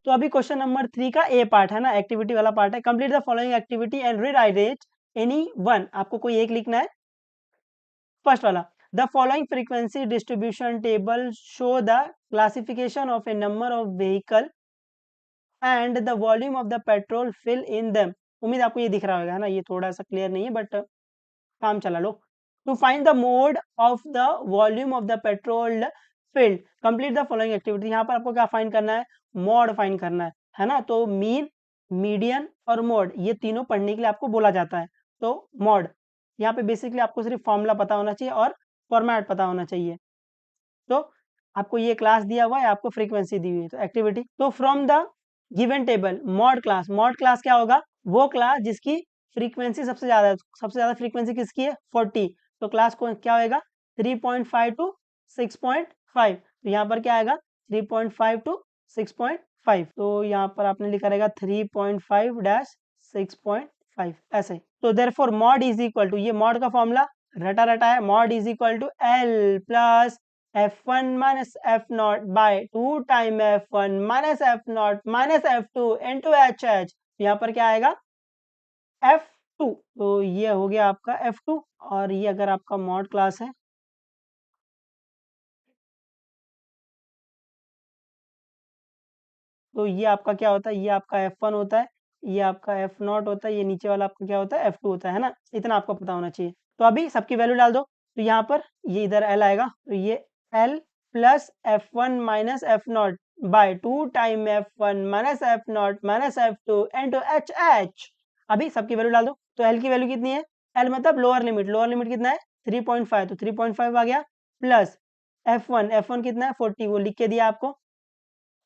तो अभी question number 3 का ए पार्ट है ना, एक्टिविटी वाला पार्ट है। Complete the following activity and rewrite any one, आपको कोई एक लिखना है। फर्स्ट वाला, the following frequency distribution table show the classification of a number of vehicle and the volume of the petrol fill in them. उम्मीद आपको ये दिख रहा होगा, है ना, ये थोड़ा सा क्लियर नहीं है बट काम चला लो। To find the mode of the volume of the petrol filled, complete the following activity. यहाँ पर आपको क्या फाइंड करना है, मोड फाइंड करना है ना। तो मीन, मीडियन और मोड, ये तीनों पढ़ने के लिए आपको बोला जाता है। तो मोड, यहाँ पे बेसिकली आपको सिर्फ फॉर्मूला पता होना चाहिए और फॉर्मेट पता होना चाहिए। तो आपको ये क्लास दिया हुआ है, आपको फ्रीक्वेंसी दी हुई है। तो एक्टिविटी, तो from the given table mod class, mod class क्या होगा, वो क्लास जिसकी फ्रीक्वेंसी सबसे ज्यादा है। सबसे ज्यादा फ्रीक्वेंसी किसकी है, 40। तो क्लास को क्या होएगा, 3.5 टू 6.5। तो यहाँ पर क्या आएगा, 3.5 टू 6.5। तो यहाँ पर आपने लिखा रहेगा 3.5 डैश 6.5 ऐसे। तो therefore mode is equal to, ये मॉड का फॉर्मूला रटा रटा है, mode is equal to L plus f1 minus f0 by 2 time f1 minus f0 minus f2 into hh। यहाँ पर क्या आएगा, f2। तो ये हो गया आपका f2। और ये अगर आपका मॉड क्लास है, तो ये आपका क्या होता है, ये आपका f1 होता है, ये आपका f0 होता है, ये नीचे वाला आपका क्या होता है, f2 होता है ना। इतना आपको पता होना चाहिए। तो अभी सबकी वैल्यू डाल दो। तो यहाँ पर ये इधर l आएगा, तो ये l plus f1 minus f0 by 2 time f1 minus f0 minus f2 into hh। अभी सबकी वैल्यू डाल दो। तो l की वैल्यू कितनी है, l मतलब लोअर लिमिट, लोअर लिमिट कितना है 3.5, तो 3.5 आ गया, प्लस f1 कितना है 40, वो लिख के दिया आपको।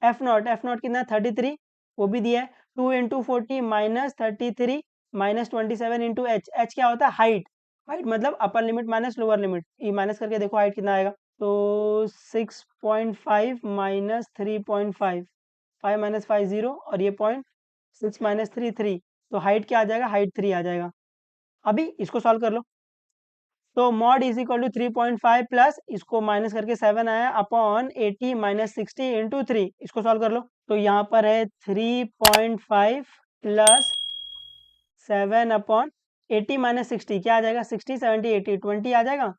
f0 कितना है 33, वो भी दिया है। 2 into 40 minus 33 minus 27 into H, H क्या होता है, हाइट। हाइट मतलब upper limit minus lower limit, ये माइनस करके देखो हाइट कितना आएगा। तो 6.5 माइनस 3.5, 5 माइनस 5 0, और ये पॉइंट 6 माइनस 3 3। तो हाइट क्या आ जाएगा, हाइट 3 आ जाएगा। अभी इसको सॉल्व कर लो। तो mode is equal to 3.5 plus इसको माइनस करके 7 आया अपॉन 80 माइनस 60 इंटू 3। इसको सॉल्व कर लो। तो यहाँ पर है 3.5 प्लस 7 अपॉन 80 माइनस 60, क्या आ जाएगा, 60 70 80 20 आ जाएगा।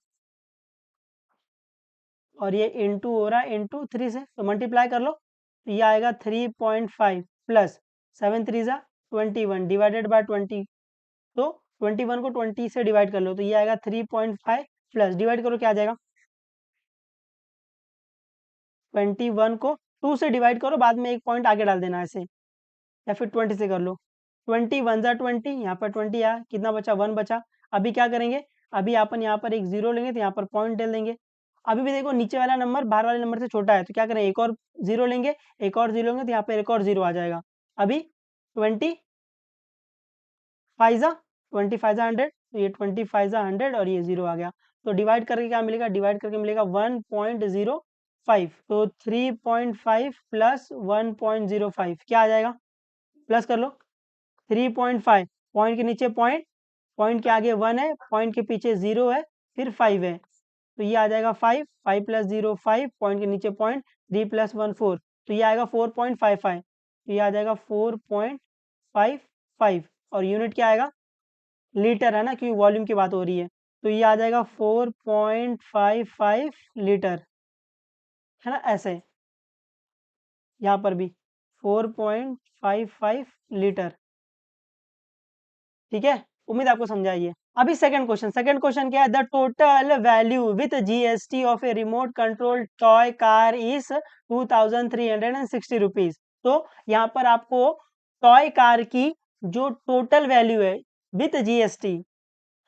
और ये इंटू हो रहा है इंटू 3 से, तो मल्टीप्लाई कर लो। तो ये आएगा 3.5 प्लस 7 3 जा 21 डिवाइडेड बाय 20। तो 21 को 20 से डिवाइड कर लो, तो ये आएगा 3.5 प्लस, डिवाइड करो क्या आ जाएगा, 21 को 2 से डिवाइड करो, बाद में एक पॉइंट आगे डाल देना ऐसे, या फिर 20 से कर लो। 21 जा 20, यहाँ पर 20 आया, कितना बचा 1 बचा। अभी क्या करेंगे, अभी अपन यहाँ पर एक जीरो लेंगे, तो यहाँ पर पॉइंट डाल देंगे। अभी भी देखो नीचे वाला नंबर बाहर वाले नंबर से छोटा है, तो क्या करें, एक और जीरो लेंगे, एक और जीरो लेंगे, तो यहाँ पर एक और जीरो आ जाएगा। अभी 20 5 जा 100, तो ये 20 5 जा 100 और ये जीरो आ गया। तो डिवाइड करके क्या मिलेगा, डिवाइड करके मिलेगा 1.05। तो 3.5 प्लस 1.05 क्या आ जाएगा, प्लस कर लो। 3.5, पॉइंट के नीचे पॉइंट, पॉइंट के आगे 1 है, पॉइंट के पीछे 0 है, फिर 5 है, तो ये आ जाएगा 5, 5 प्लस 0 5, पॉइंट के नीचे पॉइंट, 3 प्लस 1 4, तो ये आएगा 4.55। तो ये आ जाएगा 4.55, और यूनिट क्या आएगा, लीटर है ना, क्योंकि वॉल्यूम की बात हो रही है। तो ये आ जाएगा 4.55 लीटर, है ना, ऐसे। यहाँ पर भी 4.55 लीटर, ठीक है। उम्मीद आपको समझाइए। अभी सेकंड क्वेश्चन क्या है, the total value with GST of a remote control toy car is 2360 rupees. तो यहाँ पर आपको टॉय कार की जो टोटल वैल्यू है विथ जीएसटी,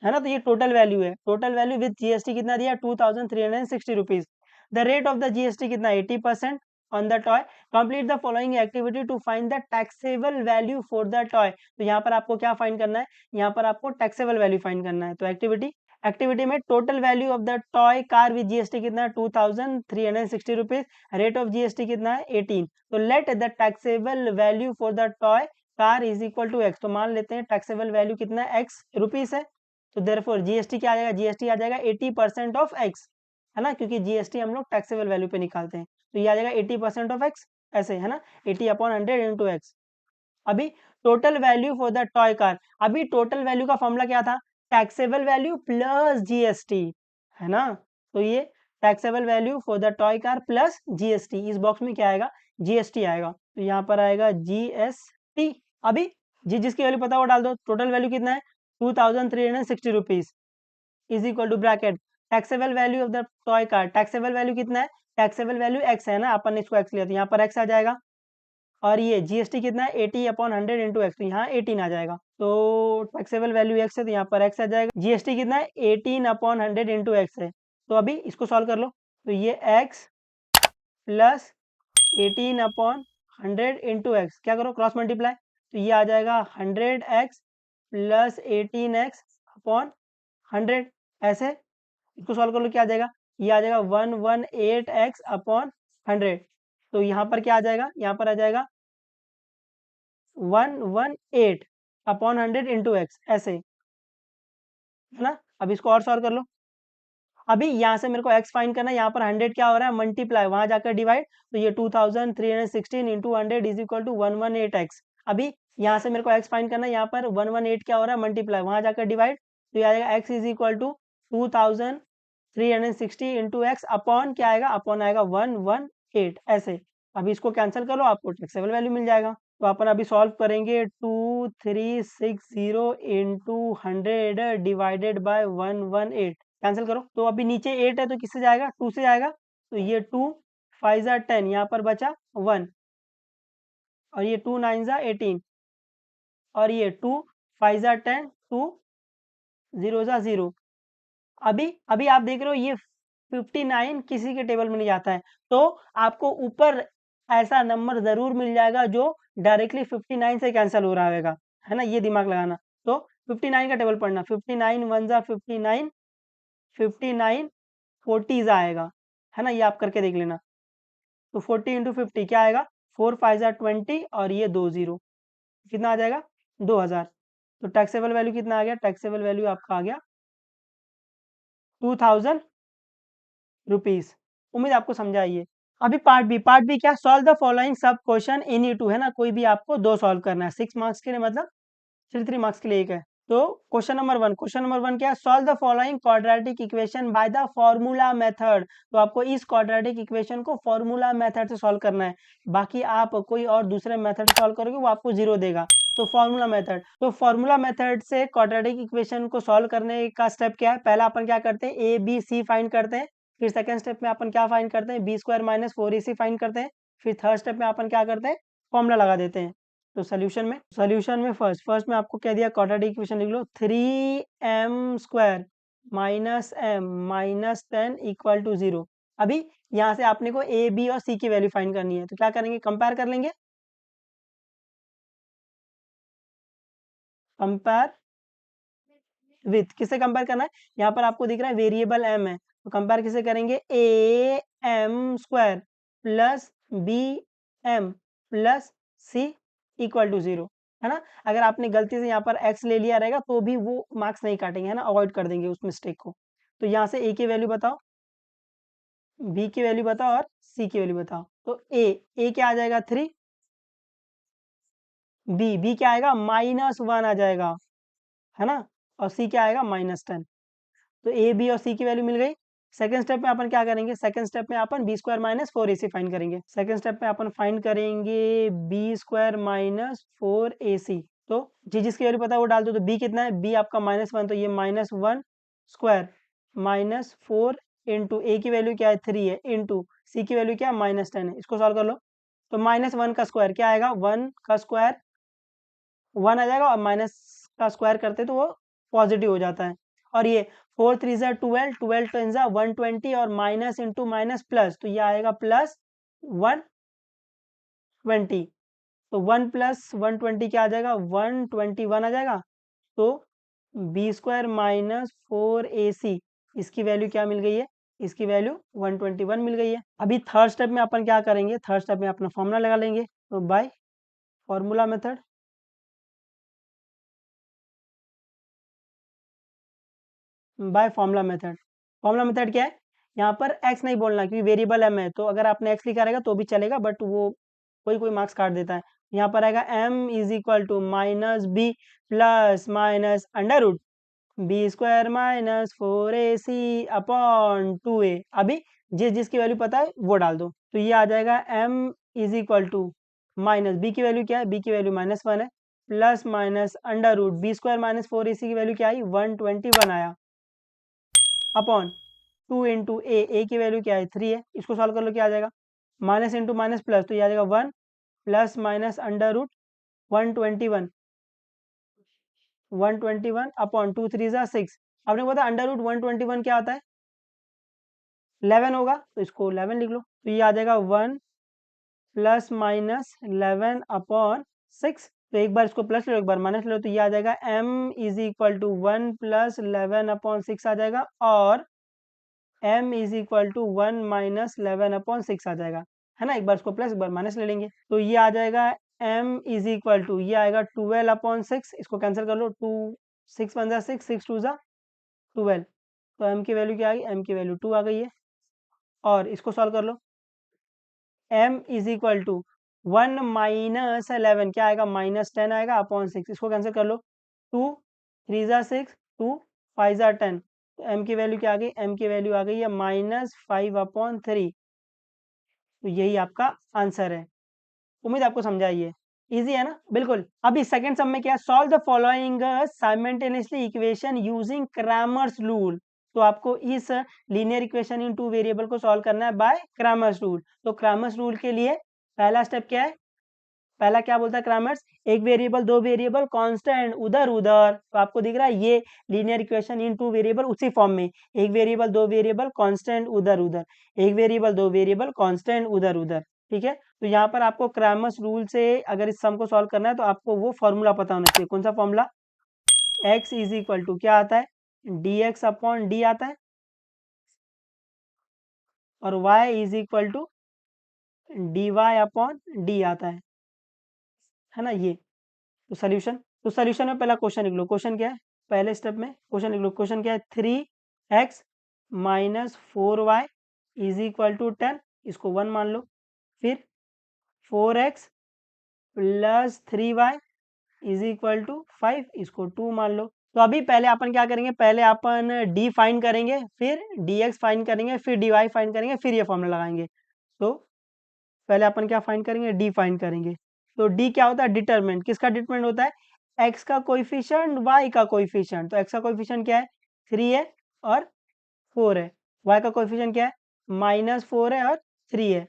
है ना, तो ये टोटल वैल्यू है, टोटल वैल्यू विद जीएसटी कितना दिया 2360 rupees. The rate of the GST कितना 80% on the toy. Complete the following activity to find the taxable value for the toy. तो यहाँ पर आपको क्या फाइंड करना है, यहाँ पर आपको टैक्सेबल वैल्यू फाइंड करना है। तो एक्टिविटी में total value of the toy car with GST कितना है 2360 रुपीज, रेट ऑफ जीएसटी कितना है 18। तो let the taxable value for the toy car is equal to x. तो मान लेते हैं टैक्सेबल वैल्यू कितना है एक्स रुपीज है। तो देयरफॉर जीएसटी क्या आ जाएगा, जीएसटी आ जाएगा 80% ऑफ एक्स, है ना, क्योंकि जीएसटी हम लोग टैक्सेबल वैल्यू पे निकालते हैं। तो ये आ जाएगा 80% ऑफ एक्स। ऐसे है ना, 80/100 इंटू एक्स। अभी total value for the toy car, अभी टोटल वैल्यू का फॉर्मूला क्या था, टैक्सेबल वैल्यू प्लस जीएसटी, है ना। तो ये taxable value for the toy car plus GST, इस बॉक्स में क्या आएगा, जीएसटी आएगा, तो यहाँ पर आएगा जीएसटी। अभी जिसकी वैल्यू पता है वो डाल दो, टोटल वैल्यू कितना है 2360 rupees is equal to bracket taxable value of the toy car, taxable value कितना है, टैक्सेबल वैल्यू एक्स है ना, अपन ने इसको एक्स लिया था, यहाँ पर एक्स आ जाएगा, और ये जीएसटी कितना है 80/100 इंटू एक्स, तो यहाँ 18 आ जाएगा, तो टैक्सेबल वैल्यू एक्स है तो यहाँ पर एक्स आ जाएगा, जीएसटी कितना है 18/100 इंटू एक्स है, तो अभी इसको सॉल्व कर लो, तो ये एक्स प्लस 18/100 इंटू एक्स, क्या करो क्रॉस मल्टीप्लाई, तो ये आ जाएगा 100x प्लस 18x अपॉन 100, ऐसे इसको सॉल्व कर लो, क्या आ जाएगा, ये आ जाएगा 118x अपॉन 100, तो यहाँ पर क्या आ जाएगा, यहाँ पर आ जाएगा 118/100 इंटू एक्स, ऐसे है ना। अब इसको और सॉल्व कर लो, अभी यहाँ से मेरे को x फाइंड करना है, यहाँ पर 100 क्या हो रहा है मल्टीप्लाई, वहां जाकर डिवाइड, तो ये 2316 into 100 is equal to 118x। अभी यहाँ से मेरे को x फाइंड करना है, यहाँ पर 118 क्या हो रहा है मल्टीप्लाई, वहां जाकर डिवाइड, तो ये आएगा x is equal to 2360 into x upon क्या आएगा, अपॉन आएगा 118, ऐसे। अभी इसको कैंसिल करो, आपको टैक्सेबल वैल्यू मिल जाएगा, तो अपन अभी सॉल्व करेंगे 2360 इंटू 100 डिवाइडेड बाय 118, कैंसिल करो, तो अभी नीचे 8 है तो किससे जाएगा, 2 से जाएगा, तो ये 2 5 ज़ा 10, यहाँ पर बचा 1, और ये 2 9 ज़ा 18, और ये 2 5 ज़ा 10, 2 0 ज़ा 0। अभी अभी आप देख रहे हो ये 59 किसी के टेबल में नहीं जाता है, तो आपको ऊपर ऐसा नंबर ज़रूर मिल जाएगा जो डायरेक्टली 59 से कैंसिल हो रहा होगा, है ना, ये दिमाग लगाना। तो 59 का टेबल पढ़ना, 59 1 ज़ा 59, 59 40 आएगा, है ना, ये आप करके देख लेना, तो 40 इंटू 50 क्या आएगा, 4 5 ज़ा 20, और ये 2 0, कितना आ जाएगा 2000, तो टैक्सेबल वैल्यू कितना आ गया, टैक्सेबल वैल्यू आपका आ गया 2000 रुपीज। उम्मीद आपको समझा है ये। अभी पार्ट बी, पार्ट बी क्या, सॉल्व द फॉलोइंग सब क्वेश्चन एनी टू, है ना, कोई भी आपको दो सॉल्व करना है, 6 मार्क्स के लिए, मतलब 3 मार्क्स के लिए एक है। तो क्वेश्चन नंबर वन क्या है, solve the following quadratic equation by the formula method, तो आपको इस क्वाड्रेटिक इक्वेशन को फॉर्मूला मेथड से सॉल्व करना है, बाकी आप कोई और दूसरे मेथड से सॉल्व करोगे वो आपको जीरो देगा, तो फॉर्मूला मेथड, तो फॉर्मूला मेथड से क्वाड्रेटिक इक्वेशन को सॉल्व करने का स्टेप क्या है, पहला अपन क्या करते हैं ए बी सी फाइंड करते हैं, फिर सेकंड स्टेप में अपन क्या फाइंड करते हैं B square minus 4ac find करते हैं, फिर थर्ड स्टेप में अपन क्या करते हैं फॉर्मूला लगा देते हैं। तो सोल्यूशन में फर्स्ट में आपको क्या दिया, क्वाड्रेटिक इक्वेशन लिख लो, 3m² minus m minus 10 equal to 0। अभी यहाँ से आपने को ए बी और सी की वैल्यू फाइंड करनी है, तो क्या करेंगे, कंपेयर कर लेंगे, कंपेयर विथ, किससे कंपेयर करना है, यहाँ पर आपको दिख रहा है वेरिएबल m है, तो कंपेयर किसे करेंगे, a m square plus b m plus c equal to 0, है ना। अगर आपने गलती से यहाँ पर x ले लिया रहेगा तो भी वो मार्क्स नहीं काटेंगे, है ना, अवॉइड कर देंगे उस मिस्टेक को। तो यहाँ से a की वैल्यू बताओ, b की वैल्यू बताओ, और c की वैल्यू बताओ, तो a क्या आ जाएगा 3, b क्या आएगा -1 आ जाएगा, है ना, और c क्या आएगा -10, तो ए बी और सी की वैल्यू मिल गई। सेकंड स्टेप में अपन क्या करेंगे, सेकंड स्टेप में अपन B square minus 4ac find करेंगे, सेकंड स्टेप में अपन फाइंड करेंगे बी स्क्वायर माइनस 4ac, तो जिसकी वैल्यू पता है वो डाल दो, तो बी कितना है, बी आपका -1, तो ये -1 स्क्वायर माइनस 4 इंटू ए की वैल्यू क्या है 3 है, इंटू सी की वैल्यू क्या है -10 है, इसको सॉल्व कर लो, तो -1 का स्क्वायर क्या आएगा, 1 का स्क्वायर 1 आ जाएगा, और माइनस का स्क्वायर करते तो वो पॉजिटिव हो जाता है, और ये 4 3 ज़ा 12, 12 10 ज़ा 120, और माइनस इंटू माइनस प्लस, तो ये आएगा प्लस 120, तो 1 प्लस 120 क्या आ जाएगा 121 आ जाएगा, तो बी स्क्वायर माइनस 4ac इसकी वैल्यू क्या मिल गई है, इसकी वैल्यू 121 मिल गई है। अभी थर्ड स्टेप में अपन क्या करेंगे, थर्ड स्टेप में अपना फॉर्मूला लगा लेंगे, तो by formula method, by formula method क्या है, यहाँ पर x नहीं बोलना क्योंकि वेरिएबल m है, तो अगर आपने x लिखा रहेगा तो भी चलेगा, बट वो कोई कोई मार्क्स काट देता है। यहाँ पर आएगा m is equal to minus b plus minus under root b square minus 4ac upon 2a। अभी जिसकी वैल्यू पता है वो डाल दो। तो ये आ जाएगा m is equal to minus b की वैल्यू क्या है, बी की वैल्यू -1 है, plus minus under root b square minus 4ac की वैल्यू क्या आई 121 आया, अपॉन 2 इंटू ए की वैल्यू क्या है 3 है। इसको सॉल्व कर लो, क्या आ जाएगा माइनस इंटू माइनस प्लस, तो ये आ जाएगा 1 plus minus under root 121 upon 2 3 × 6। आपने बोला अंडर रूट 121 क्या आता है 11 होगा, तो इसको 11 लिख लो। तो ये आ जाएगा 1 प्लस माइनस 11 अपॉन 6। तो एक बार इसको प्लस लो एक बार माइनस लो, तो ये आ जाएगा m is equal to 1 plus 11 upon 6 आ जाएगा, और m is equal to 1 minus 11 upon 6 आ जाएगा, है ना। एक बार इसको प्लस एक बार माइनस ले लेंगे, तो ये आ जाएगा m इज इक्वल टू ये आएगा 12 अपॉन 6, इसको कैंसिल कर लो, 2 6 × 6 6 2 12। तो m की वैल्यू क्या आ गई, m की वैल्यू 2 आ गई है। और इसको सॉल्व कर लो, m is equal to 1 minus 11 क्या आएगा -10 आएगा अपॉन 6। इसको कैंसिल कर लो, 2 3 × 6 2 5 × 10। तो m की वैल्यू क्या आ गई, m की वैल्यू आ गई है -5 अपॉन 3। तो यही आपका आंसर है। उम्मीद आपको समझ आई है, इजी है ना बिल्कुल। अभी सेकंड सम में क्या, solve the following simultaneously equation using Cramer's rule. तो आपको इस linear equation in two variable को सॉल्व करना है बाय क्रैमर्स रूल। तो क्रैमर्स रूल के लिए पहला स्टेप क्या है, पहला क्या बोलता है क्रैमर्स, एक वेरिएबल दो वेरिएबल कांस्टेंट उधर उधर। तो आपको दिख रहा है ये linear equation in two variable उसी फॉर्म में, एक वेरिएबल दो वेरिएबल कांस्टेंट उधर उधर, एक वेरिएबल दो वेरिएबल कांस्टेंट उधर उधर, ठीक है। तो यहाँ पर आपको क्रैमर्स रूल से अगर इस सम को सॉल्व करना है तो आपको वो फॉर्मूला पता होना चाहिए। कौन सा formula, x is equal to क्या आता है dx अपॉन डी आता है, और y is equal to dy upon D आता है ना ये। तो सोल्यूशन में पहला क्वेश्चन लिख लो, क्वेश्चन क्या है, पहले स्टेप में क्वेश्चन लिख लो, क्वेश्चन क्या है 3x minus 4y is equal to 10, इसको 1 मान लो। फिर 4x plus 3y is equal to 5, इसको 2 मान लो। तो अभी पहले अपन क्या करेंगे, पहले अपन d फाइंड करेंगे, फिर dx फाइंड करेंगे, फिर dy फाइंड करेंगे, फिर ये फॉर्मूला लगाएंगे। तो पहले अपन क्या फाइंड करेंगे, d फाइंड करेंगे। तो d क्या होता है, डिटरमिनेंट। किसका डिटरमिनेंट होता है, x का कोएफिशिएंट y का कोएफिशिएंट। तो x का कोएफिशिएंट क्या है 3 है और 4 है, y का कोएफिशिएंट क्या है -4 है और 3 है।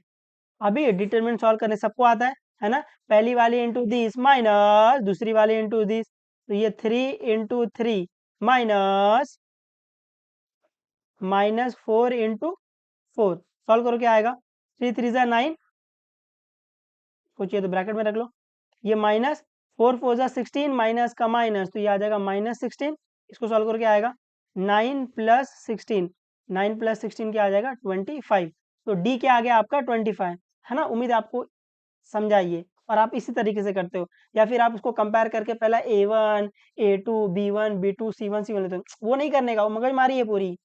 अभी डिटरमिनेंट सॉल्व करने सबको आता है ना। पहली वाली इंटू दिस माइनस दूसरी वाली इंटू दिस, तो ये 3 इंटू 3 माइनस -4 इंटू 4। सॉल्व करो क्या आएगा, 3 3 × 9, सोचिए तो ब्रैकेट में रख लो, ये माइनस 4 4 × 16 माइनस का माइनस, तो ये आ जाएगा -16। इसको सॉल्व करो क्या आएगा 9 प्लस 16, 9 प्लस 16 क्या आ जाएगा 25। तो डी क्या आ गया आपका 25, है ना। उम्मीद आपको समझाइए, और आप इसी तरीके से करते हो, या फिर आप उसको कंपेयर करके पहला A1 A2 B1 B2 C1 C1 लेते हो, वो नहीं करने का, वो मगजमारी है पूरी।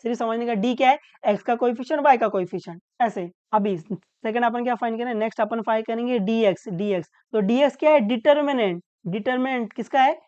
सिर्फ समझने का डी क्या है, एक्स का कोएफिशिएंट वाई का कोएफिशिएंट, ऐसे। अभी सेकंड अपन क्या फाइंड करें, नेक्स्ट अपन फाइंड करेंगे dx। तो dx क्या है, डिटरमिनेंट। डिटरमिनेंट किसका है,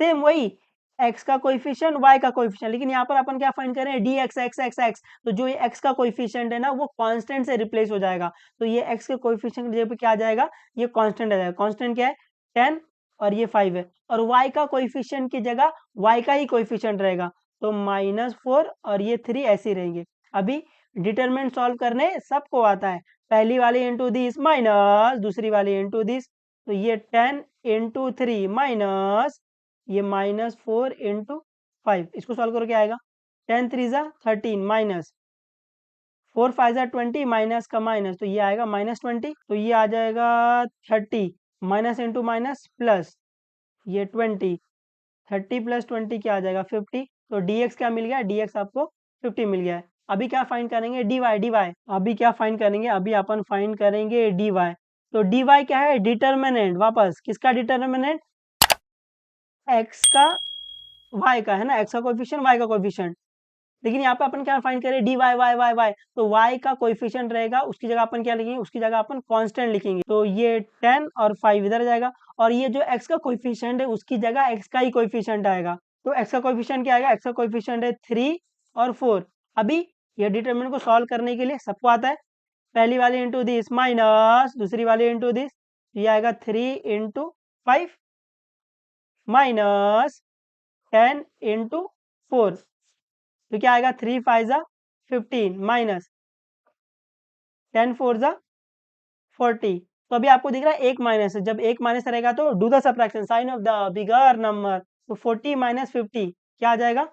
सेम वही x का कोएफिशिएंट y का कोएफिशिएंट, लेकिन यहाँ पर अपन क्या फाइंड करें dx x x x। तो जो ये x का कोएफिशिएंट है ना वो कांस्टेंट से रिप्लेस हो जाएगा, तो ये x के कोएफिशिएंट की जगह पे क्या आ जाएगा, ये कांस्टेंट आ जाएगा। कांस्टेंट क्या है 10 और ये 5 है, और y का कोएफिशिएंट की जगह y का ही कोएफिशिएंट रहेगा, तो -4 और ये 3 ऐसे ही रहेंगे। अभी डिटरमिनेंट सॉल्व करने सबको आता है, पहली वाली इंटू दिस माइनस दूसरी वाली इंटू दिस, तो ये 10 इंटू 3 माइनस ये -4 इंटू 5। इसको सॉल्व करो क्या आएगा 10 3 × 13 माइनस 4 5 × 20 माइनस का माइनस, तो ये आएगा -20। तो ये आ जाएगा 30 माइनस इंटू माइनस प्लस ये 20, 30 प्लस 20 क्या आ जाएगा 50। तो dx क्या मिल गया, dx आपको 50 मिल गया है। अभी क्या फाइंड करेंगे dy। अभी क्या फाइंड करेंगे, अभी अपन फाइंड करेंगे dy। तो dy क्या है, डिटरमिनेंट। वापस किसका डिटरमिनेंट, x का y का, है ना, x का कोएफिशिएंट y का कोएफिशिएंट। लेकिन यहाँ पे अपन क्या फाइंड करें, D Y Y Y Y, तो वाई का कोएफिशिएंट रहेगा, उसकी जगह अपन क्या लिखेंगे, उसकी जगह अपन कांस्टेंट लिखेंगे। तो ये 10 और 5 इधर जाएगा, और ये जो x का कोएफिशिएंट है उसकी जगह x का ही कोएफिशिएंट आएगा। तो x का कोएफिशिएंट क्या आएगा, x का कोएफिशिएंट है 3 और 4। अभी ये डिटरमिनेंट को सॉल्व करने के लिए सबको आता है, पहली वाली इंटू दिस माइनस दूसरी वाली इंटू दिस, ये आएगा 3 इंटू 5 माइनस 10 इंटू 4, तो क्या आएगा 3 5 जा 15 माइनस 10 4 जा 40। तो अभी आपको दिख रहा है एक माइनस है, जब एक माइनस रहेगा तो do the subtraction sign of the bigger number, तो 40 माइनस 50 क्या आ जाएगा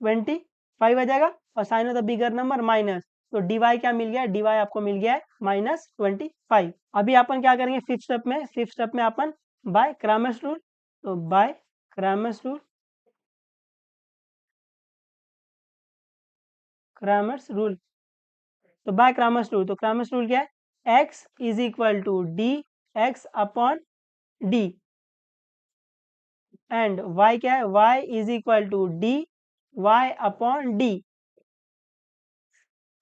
25 आ जाएगा, और sign of the bigger number minus, तो डीवाई क्या मिल गया, डीवाई आपको मिल गया है -25। अभी अपन क्या करेंगे फिफ्थ स्टेप में अपन बाय क्रैमर्स रूल, तो by Cramer's rule, Cramer's rule, तो बाय क्रैमर्स रूल, तो क्रैमर्स रूल क्या है, x is equal to D X upon D, and y क्या है, y is equal to D Y upon D.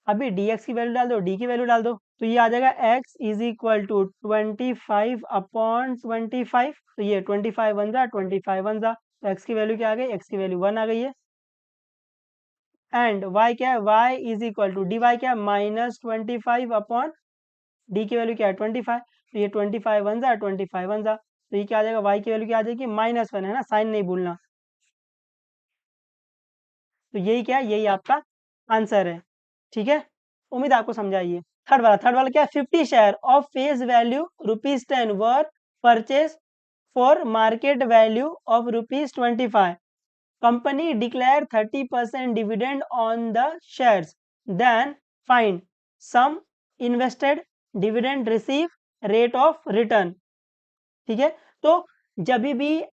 अभी dx की value डाल दो, d की वैल्यू डाल दो, तो ये आ जाएगा x is equal to 25 upon 25, तो ये 25 बन जा 25 बन जा, तो x की वैल्यू क्या आ गई, x की वैल्यू 1 आ गई है, एंड y क्या है, y is equal to D Y क्या है -25 अपॉन डी की वैल्यू क्या है 25, तो ये 25 बन जा 25 बन जा, तो ये क्या आ जाएगा, y की वैल्यू क्या आ जाएगी -1, है ना, साइन नहीं भूलना, तो यही क्या है, यही आपका आंसर है। ठीक है, उम्मीद आपको समझाइए। थर्ड वाला क्या है, 50 share of face value ₹10 were purchase for market value of ₹25। Company declare 30% dividend on the shares, then find sum invested, dividend receive, rate of return. ठीक है, तो जब भी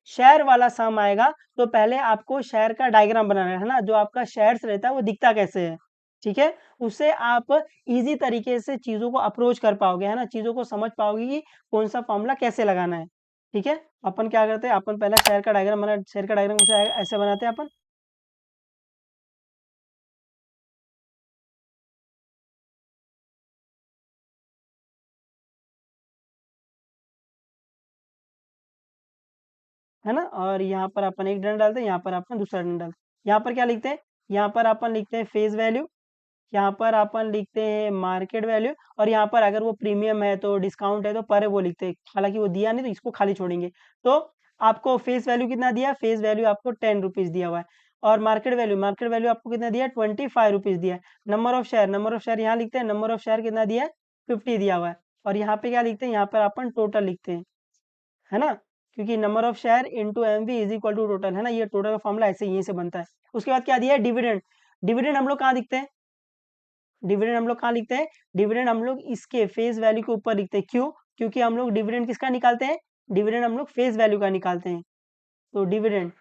शेयर वाला सम आएगा तो पहले आपको शेयर का डायग्राम बनाना है ना, जो आपका शेयर्स रहता है वो दिखता कैसे है। ठीक है, उससे आप इजी तरीके से चीज़ों को अप्रोच कर पाओगे, है ना, चीज़ों को समझ पाओगे कि कौन सा फॉर्मूला कैसे लगाना है। ठीक है, अपन क्या करते हैं, अपन पहले शेयर का डायग्राम बना, शेयर का डायग्राम ऐसे बनाते हैं अपन, है ना, और यहाँ पर अपन एक डंडा डालते हैं, यहाँ पर अपन दूसरा डंडा डालते हैं। यहाँ पर क्या लिखते हैं, यहाँ पर अपन लिखते हैं फेस वैल्यू, यहाँ पर अपन लिखते हैं मार्केट वैल्यू, और यहाँ पर अगर वो प्रीमियम है तो डिस्काउंट है तो पर वो लिखते हैं, हालांकि वो दिया नहीं तो इसको खाली छोड़ेंगे। तो आपको फेस वैल्यू कितना दिया है, फेस वैल्यू आपको 10 रुपीज़ दिया हुआ है, और मार्केट वैल्यू आपको कितना दिया है, 25 रुपीज़ दिया है। नंबर ऑफ शेयर यहाँ लिखते हैं, नंबर ऑफ शेयर कितना दिया है, 50 दिया हुआ है, और यहाँ पे क्या लिखते हैं, यहाँ पर अपन टोटल लिखते हैं, है ना, क्योंकि number of share into M V is equal to total, है ना, ये टोटल का फॉर्मूला ऐसे यहीं से बनता है। उसके बाद क्या दिया है, डिविडेंड। डिविडेंड हम लोग कहाँ दिखते हैं, डिविडेंड हम लोग कहाँ लिखते हैं, डिविडेंड हम लोग इसके फेस वैल्यू के ऊपर लिखते हैं, क्यों, क्योंकि हम लोग डिविडेंड किसका निकालते हैं, डिविडेंड हम लोग फेस वैल्यू का निकालते हैं। तो डिविडेंड,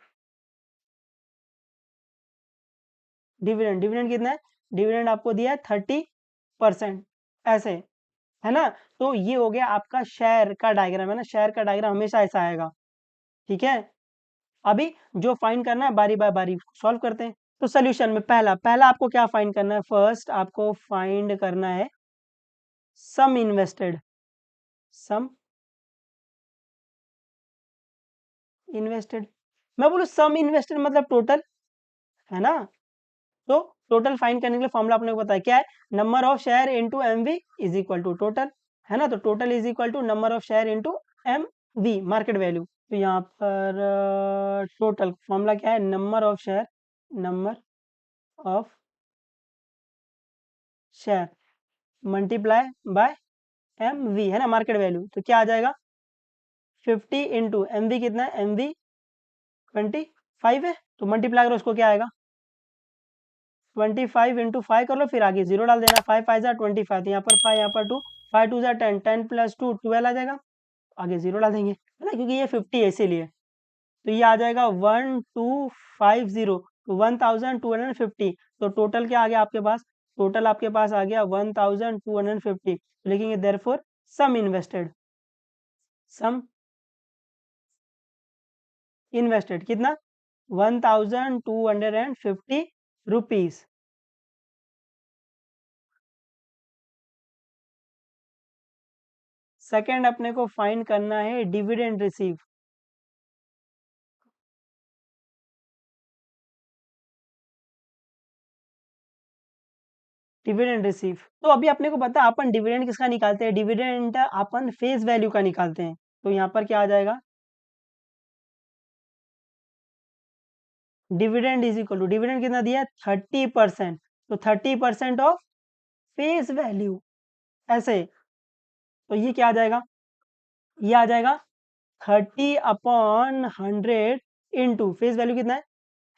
डिविडेंड डिविडेंड कितना है, डिविडेंड आपको दिया है 30%, ऐसे, है ना। तो ये हो गया आपका शेयर का डायग्राम, है ना, शेयर का डायग्राम हमेशा ऐसा आएगा। ठीक है, अभी जो फाइंड करना है बारी बाय बारी सॉल्व करते हैं। तो सोल्यूशन में पहला पहला आपको क्या फाइंड करना है, फर्स्ट आपको फाइंड करना है सम इन्वेस्टेड, सम इन्वेस्टेड, मैं बोलूँ सम इन्वेस्टेड मतलब टोटल, है ना। तो टोटल फाइंड करने के लिए फॉर्मूला आपने को पता है क्या है, number of share into MV is equal to total, है ना, तो total is equal to number of share into M V market value. तो यहाँ पर टोटल फॉर्मूला क्या है, number of share multiply by M V, है ना, मार्केट वैल्यू, तो क्या आ जाएगा 50 इंटू एम वी, कितना है एम वी 25 है, तो मल्टीप्लाई करो उसको, क्या आएगा 25 इंटू 5 कर लो, फिर आगे जीरो डाल देना, 5 5 जा 25, तो यहाँ पर 5 यहाँ पर 2, 5 2 जा 10, 10 प्लस 2 12 आ जाएगा, आगे जीरो डाल देंगे, है ना, क्योंकि ये 50 है इसीलिए। तो ये आ जाएगा 1250, तो 1250, तो टोटल क्या आ गया आपके पास, टोटल आपके पास आ गया 1250, लिखेंगे देयरफॉर सम इन्वेस्टेड, सम इन्वेस्टेड कितना ₹1250। सेकंड अपने को फाइंड करना है डिविडेंड रिसीव। डिविडेंड रिसीव, तो अभी अपने को पता है अपन डिविडेंड किसका निकालते हैं, डिविडेंड अपन फेस वैल्यू का निकालते हैं। तो यहाँ पर क्या आ जाएगा, dividend is equal to, dividend कितना दिया है 30%, तो 30% ऑफ फेस वैल्यू, ऐसे। तो ये क्या आ जाएगा, ये आ जाएगा 30/100 इंटू फेस वैल्यू कितना है,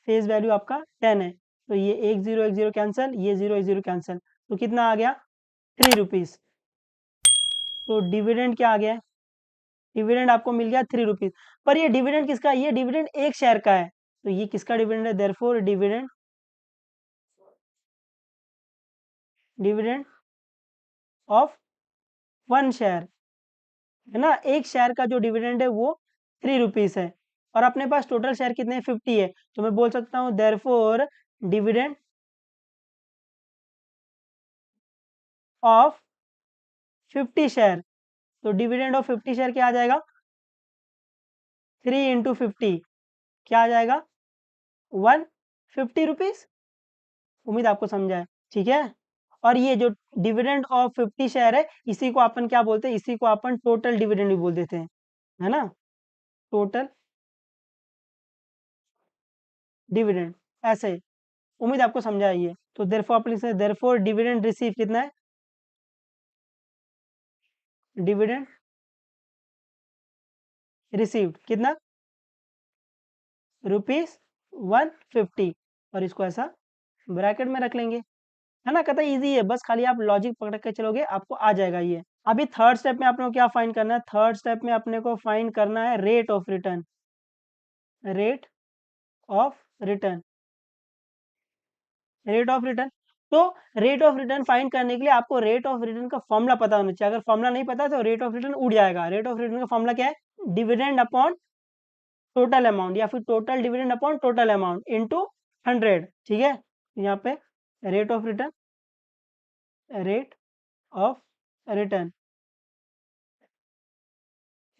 फेस वैल्यू आपका 10 है, तो ये एक जीरो कैंसिल, ये जीरो एक जीरो कैंसिल, तो कितना आ गया ₹3। तो डिविडेंड क्या आ गया है, डिविडेंड आपको मिल गया ₹3। पर ये डिविडेंड किसका है, ये डिविडेंड एक शेयर का है, तो ये किसका डिविडेंड है, therefore dividend, dividend of 1 share, है ना, एक शेयर का जो डिविडेंड है वो ₹3 है, और अपने पास टोटल शेयर कितने हैं 50 है, तो मैं बोल सकता हूँ देयरफॉर डिविडेंड ऑफ 50 शेयर, तो डिविडेंड ऑफ 50 शेयर क्या आ जाएगा, 3 इंटू 50 क्या आ जाएगा, ₹150। उम्मीद आपको समझा है, ठीक है। और ये जो डिविडेंड ऑफ 50 शेयर है, इसी को अपन क्या बोलते हैं, इसी को अपन टोटल डिविडेंड भी बोल देते हैं, है ना, टोटल डिविडेंड, ऐसे। उम्मीद आपको समझा है ये। तो देयरफॉर अपन लिखते हैं देयरफॉर डिविडेंड रिसीव कितना है, डिविडेंड रिसीव्ड कितना, ₹150, और इसको ऐसा ब्रैकेट में रख लेंगे, है ना, कहता इजी है, बस खाली आप लॉजिक पकड़ के चलोगे आपको आ जाएगा ये। अभी थर्ड स्टेप में अपने को क्या फाइंड करना है, थर्ड स्टेप में अपने को फाइंड करना है rate of return, rate of return, rate of return. तो रेट ऑफ रिटर्न फाइंड करने के लिए आपको रेट ऑफ रिटर्न का फॉर्मूला पता होना चाहिए, अगर फॉर्मूला नहीं पता तो रेट ऑफ रिटर्न उड़ जाएगा। रेट ऑफ रिटर्न का फॉर्मूला क्या है, डिविडेंड अपॉन टोटल अमाउंट, या फिर total dividend upon total amount into 100, ठीक है। यहाँ पे rate of return, rate of return,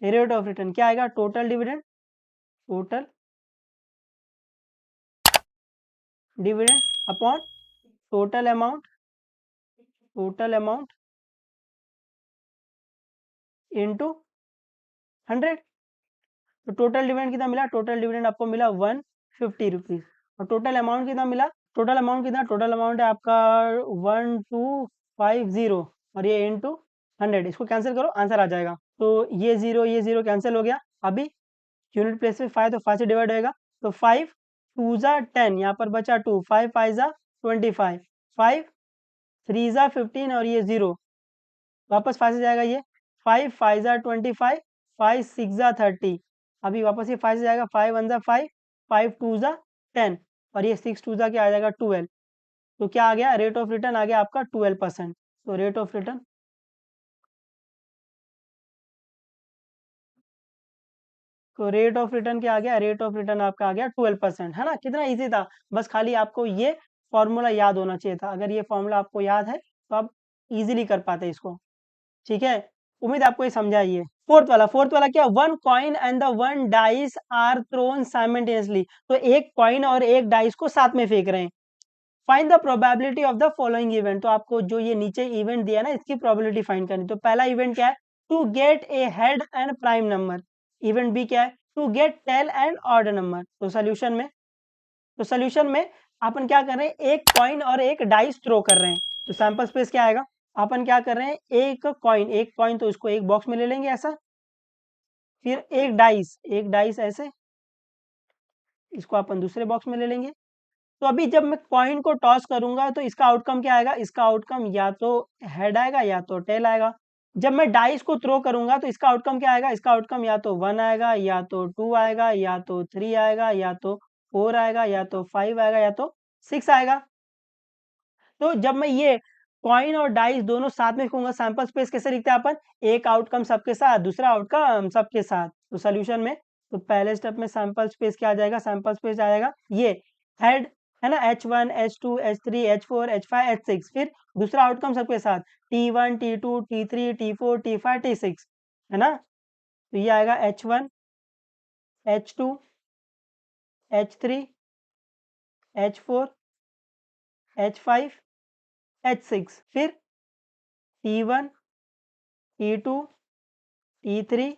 rate of return क्या आएगा, total dividend, total dividend upon total amount, total amount into 100। तो टोटल डिविडेंड कितना मिला, टोटल डिविडेंड आपको मिला ₹150, और टोटल अमाउंट कितना मिला, टोटल अमाउंट कितना, टोटल अमाउंट है आपका 1250, और ये इनटू 100, इसको कैंसिल करो आंसर आ जाएगा। तो ये जीरो कैंसिल हो गया, अभी यूनिट प्लेस पे 5, तो 5 से डिवाइड होएगा, तो 5 2 जा 10, यहाँ पर बचा 2, 5 5 जा 25, 5 3 जा 15, और ये 0 वापस 5 से जाएगा, ये 5 5 जा 25, 5 6 जा 30, अभी वापस ये 5 से जाएगा, 5 1 जा 5, 5 2 जा 10, और ये 6 2 जा क्या आ जाएगा 12। तो क्या आ गया, रेट ऑफ रिटर्न आ गया आपका 12%। तो रेट ऑफ रिटर्न, तो रेट ऑफ रिटर्न क्या आ गया, रेट ऑफ रिटर्न आपका आ गया 12%, है ना, कितना इजी था, बस खाली आपको ये फॉर्मूला याद होना चाहिए था। अगर ये फॉर्मूला आपको याद है तो आप इजीली कर पाते इसको, ठीक है। उम्मीद आपको ये समझा ही है। फोर्थ वाला क्या, one coin and the one dice are thrown simultaneously, तो एक कॉइन और एक डाइस को साथ में फेंक रहे हैं। Find the probability of the following event, तो आपको जो ये नीचे इवेंट दिया ना इसकी प्रोबेबिलिटी फाइंड करनी। तो पहला इवेंट क्या है, to get a head and prime number. Event B क्या है, to get tail and odd number. तो सोल्यूशन में अपन क्या कर रहे हैं, एक कॉइन और एक डाइस थ्रो कर रहे हैं। तो सैंपल स्पेस क्या आएगा, अपन क्या कर रहे हैं, एक कॉइन तो इसको एक बॉक्स में ले लेंगे ऐसा, फिर एक डाइस ऐसे, इसको अपन दूसरे बॉक्स में ले लेंगे। तो अभी जब मैं कॉइन को टॉस करूंगा तो इसका आउटकम क्या आएगा, इसका आउटकम या तो हेड आएगा या तो टेल आएगा। जब मैं डाइस को थ्रो करूंगा तो इसका आउटकम क्या आएगा, इसका आउटकम या तो 1 आएगा, या तो 2 आएगा, या तो 3 आएगा, या तो 4 आएगा, या तो 5 आएगा, या तो 6 आएगा। तो जब मैं ये कॉइन और डाइस दोनों साथ में रखूंगा, सैंपल स्पेस कैसे लिखते हैं अपन, एक आउटकम सबके साथ, दूसरा आउटकम सबके साथ। तो सोल्यूशन में तो पहले स्टेप में सैंपल स्पेस क्या आ जाएगा, सैंपल स्पेस आएगा ये हेड है ना, H1 H2 H3 H4 H5 H6, फिर दूसरा आउटकम सबके साथ T1 T2 T3 T4 T5 T6 है ना। तो ये आएगा H1 H2 H3 H4 H5 H6, फिर T1 T2 T3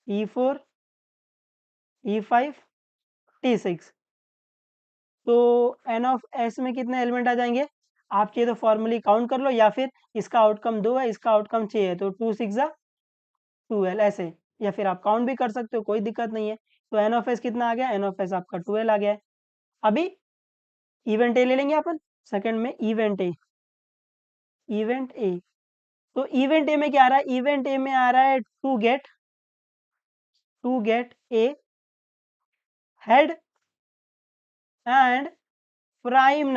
T4 T5 T6। तो एन ऑफ एस में कितने एलिमेंट आ जाएंगे, आप चाहिए तो फॉर्मली काउंट कर लो, या फिर इसका आउटकम 2 है, इसका आउटकम 6 है, तो 2 6 12 ऐसे, या फिर आप काउंट भी कर सकते हो, कोई दिक्कत नहीं है। तो एन ऑफ एस कितना आ गया, एन ऑफ एस आपका 12 आ गया है। अभी इवेंट ए ले लेंगे अपन, सेकंड में इवेंट ए, इवेंट ए। तो इवेंट ए में क्या आ रहा है, इवेंट ए में आ रहा है to get a head and prime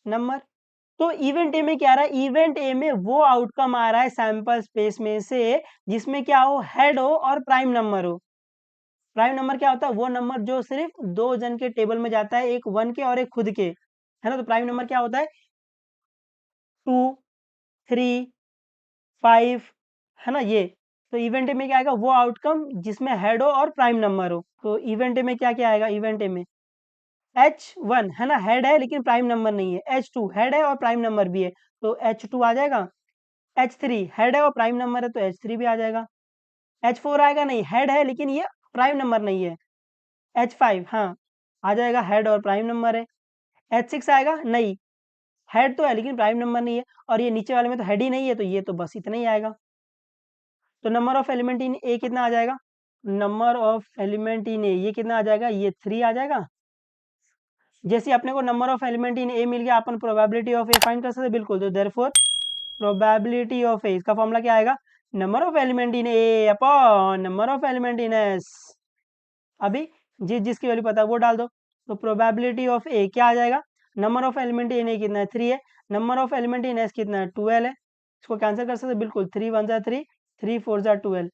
number. तो इवेंट ए में क्या आ रहा है, इवेंट ए में वो आउटकम आ रहा है सैंपल स्पेस में से जिसमें क्या हो, हेड हो और प्राइम नंबर हो। प्राइम नंबर क्या होता है, वो नंबर जो सिर्फ 2 जन के टेबल में जाता है, एक 1 के और एक खुद के, है ना। तो प्राइम नंबर क्या होता है, 2 3 5, है ना ये। तो इवेंट ए में क्या आएगा, वो आउटकम जिसमें हेड हो और प्राइम नंबर हो। तो इवेंट ए में क्या क्या आएगा, इवेंट ए में H1 है ना, हेड है लेकिन प्राइम नंबर नहीं है, H2 हेड है और प्राइम नंबर भी है, तो H2 आ जाएगा। H3 हेड है और प्राइम नंबर है, तो H3 भी आ जाएगा। H4 आएगा नहीं, हेड है लेकिन ये प्राइम नंबर नहीं है, H5 हाँ आ जाएगा, हेड और प्राइम नंबर है। H6 आएगा नहीं, हेड तो है लेकिन प्राइम नंबर नहीं है, और ये नीचे वाले में तो हेड ही नहीं है, तो ये तो बस इतना ही आएगा। तो नंबर ऑफ एलिमेंट इन ए कितना आ जाएगा, नंबर ऑफ एलिमेंट इन ए ये कितना आ जाएगा, ये 3 आ जाएगा। जैसे अपने को नंबर ऑफ एलिमेंट इन ए मिल गया, अपन प्रोबेबिलिटी ऑफ ए फाइंड कर सकते हैं, बिल्कुल। तो देयरफॉर प्रोबेबिलिटी ऑफ ए, इसका फॉर्मूला क्या आएगा, number of element in A upon number of element in S. अभी जिसकी वैल्यू पता है वो डाल दो। तो प्रोबेबिलिटी ऑफ ए क्या आ जाएगा, नंबर ऑफ एलिमेंट इन ए कितना है 3 है, number of element in S कितना है 12 है, इसको कैंसिल कर सकते हैं बिल्कुल, 3 1 जा 3 3 4 जा 12।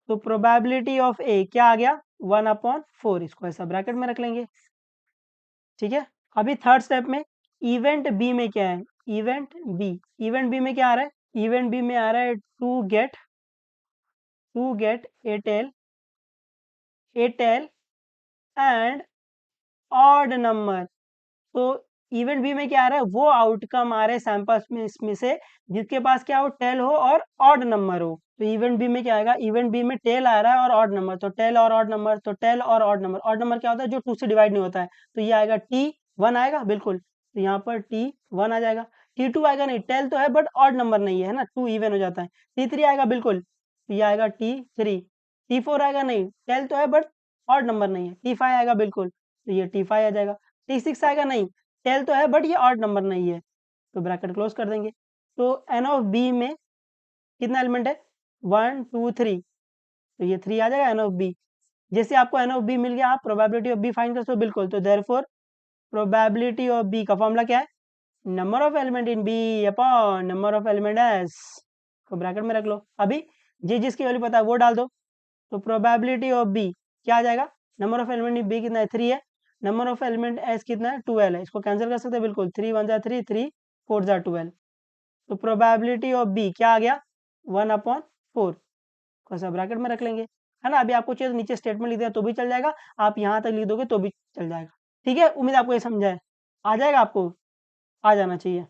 तो प्रोबेबिलिटी ऑफ ए क्या आ गया 1/4, इसको ऐसा ब्रैकेट में रख लेंगे, ठीक है। अभी थर्ड स्टेप में इवेंट बी में क्या है, इवेंट बी में क्या आ रहा है, इवेंट बी में आ रहा है to get a tail and odd number. तो इवेंट बी में क्या आ रहा है, वो आउटकम आ रहे हैं सैंपल्स में इसमें से जिसके पास क्या हो, टेल हो और ऑड नंबर हो। तो इवेंट बी में क्या आएगा, इवेंट बी में टेल आ रहा है और ऑड नंबर, तो टेल और ऑड नंबर, तो टेल और ऑड नंबर क्या होता है, जो 2 से डिवाइड नहीं होता है। तो ये आएगा T1 आएगा बिल्कुल, तो यहाँ पर T1 आ जाएगा। T2 आएगा नहीं, टेल तो है बट ऑड नंबर नहीं है ना, 2 इवन हो जाता है। T3 आएगा बिल्कुल, तो ये आएगा T3। T4 आएगा नहीं, टेल तो है बट ऑड नंबर नहीं है। T5 आएगा बिल्कुल, तो ये T5 आ जाएगा। T6 आएगा नहीं, टेल तो है बट ये ऑड नंबर नहीं है, तो ब्रैकेट क्लोज कर देंगे। तो एन ऑफ बी में कितना एलिमेंट है, 1 2 3, तो ये 3 आ जाएगा एन ऑफ बी। जैसे आपको एन ऑफ बी मिल गया, आप प्रोबेबिलिटी ऑफ बी फाइंड कर सकते हो बिल्कुल। तो देयरफॉर प्रोबेबिलिटी ऑफ बी का फॉर्मूला क्या है, number of element in B upon number of element S, को ब्रैकेट में रख लो। अभी जिसकी वैल्यू पता है वो डाल दो। तो प्रोबेबिलिटी ऑफ बी क्या आ जाएगा, number of element in B कितना है 3 है, नंबर ऑफ एलिमेंट एस कितना है 12 है, इसको कैंसिल कर सकते हैं बिल्कुल, 3 1 जा 3 3 4 जा 12। तो प्रोबेबिलिटी ऑफ बी क्या आ गया 1/4, को सब ब्रैकेट में रख लेंगे, है ना। अभी आपको चाहिए तो नीचे स्टेटमेंट लिख दिया तो भी चल जाएगा, आप यहाँ तक लिख दोगे तो भी चल जाएगा, ठीक है। उम्मीद आपको ये समझा है, आ जाएगा आपको, आ जाना चाहिए।